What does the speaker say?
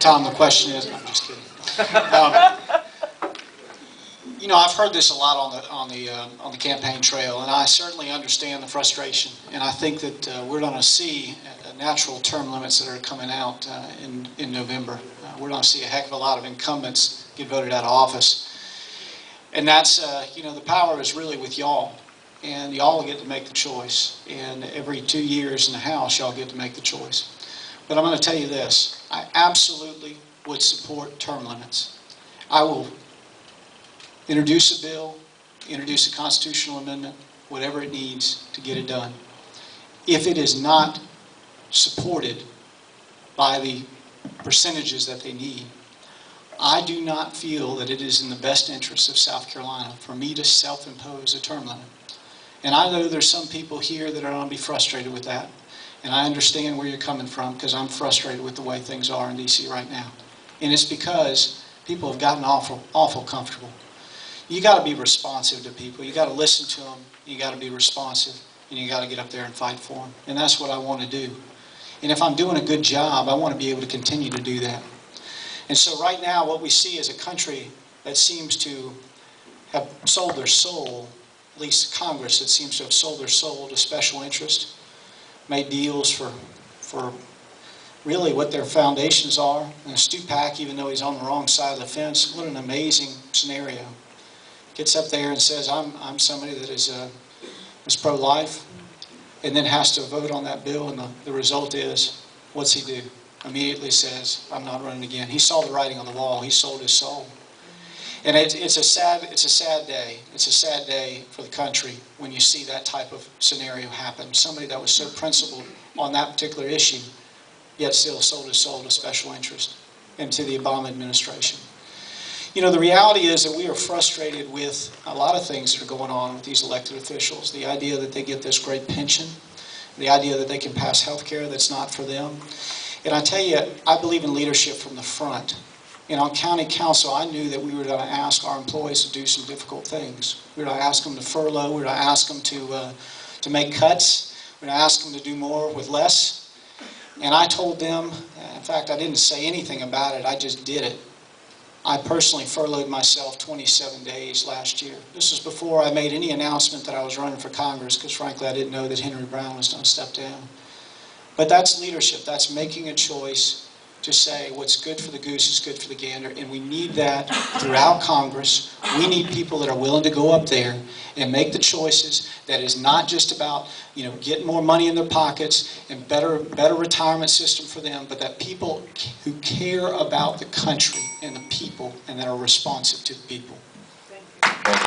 Tom, the question is, no, I'm just kidding. You know, I've heard this a lot on the campaign trail, and I certainly understand the frustration. And I think that we're going to see natural term limits that are coming out in November. We're going to see a heck of a lot of incumbents get voted out of office, and that's you know, the power is really with y'all, and y'all get to make the choice. And every 2 years in the House, y'all get to make the choice. But I'm going to tell you this: I absolutely would support term limits. I will introduce a bill, introduce a constitutional amendment, whatever it needs to get it done. If it is not supported by the percentages that they need, I do not feel that it is in the best interest of South Carolina for me to self-impose a term limit. And I know there's some people here that are going to be frustrated with that. And I understand where you're coming from, because I'm frustrated with the way things are in D.C. right now. And it's because people have gotten awful comfortable. You got to be responsive to people. You got to listen to them. You got to be responsive, and you got to get up there and fight for them. And that's what I want to do. And if I'm doing a good job, I want to be able to continue to do that. And so right now, what we see is a country that seems to have sold their soul, at least Congress that seems to have sold their soul to special interest, made deals for really what their foundations are. And Stupak, even though he's on the wrong side of the fence, what an amazing scenario. Gets up there and says, I'm somebody that is pro-life, and then has to vote on that bill, and the result is, what's he do? Immediately says, I'm not running again. He saw the writing on the wall. He sold his soul. And it's a sad day. It's a sad day for the country when you see that type of scenario happen. Somebody that was so principled on that particular issue, yet still sold his soul to special interest and to the Obama administration. You know, the reality is that we are frustrated with a lot of things that are going on with these elected officials. The idea that they get this great pension, the idea that they can pass health care that's not for them. And I tell you, I believe in leadership from the front. And on county council, I knew that we were going to ask our employees to do some difficult things. We were going to ask them to furlough. We were going to ask them to make cuts. We were going to ask them to do more with less. And I told them, in fact, I didn't say anything about it. I just did it. I personally furloughed myself 27 days last year. This was before I made any announcement that I was running for Congress, because frankly I didn't know that Henry Brown was going to step down. But that's leadership. That's making a choice to say what's good for the goose is good for the gander, and we need that throughout Congress. We need people that are willing to go up there and make the choices that is not just about, you know, getting more money in their pockets and better retirement system for them, but that people who care about the country and the people and that are responsive to the people.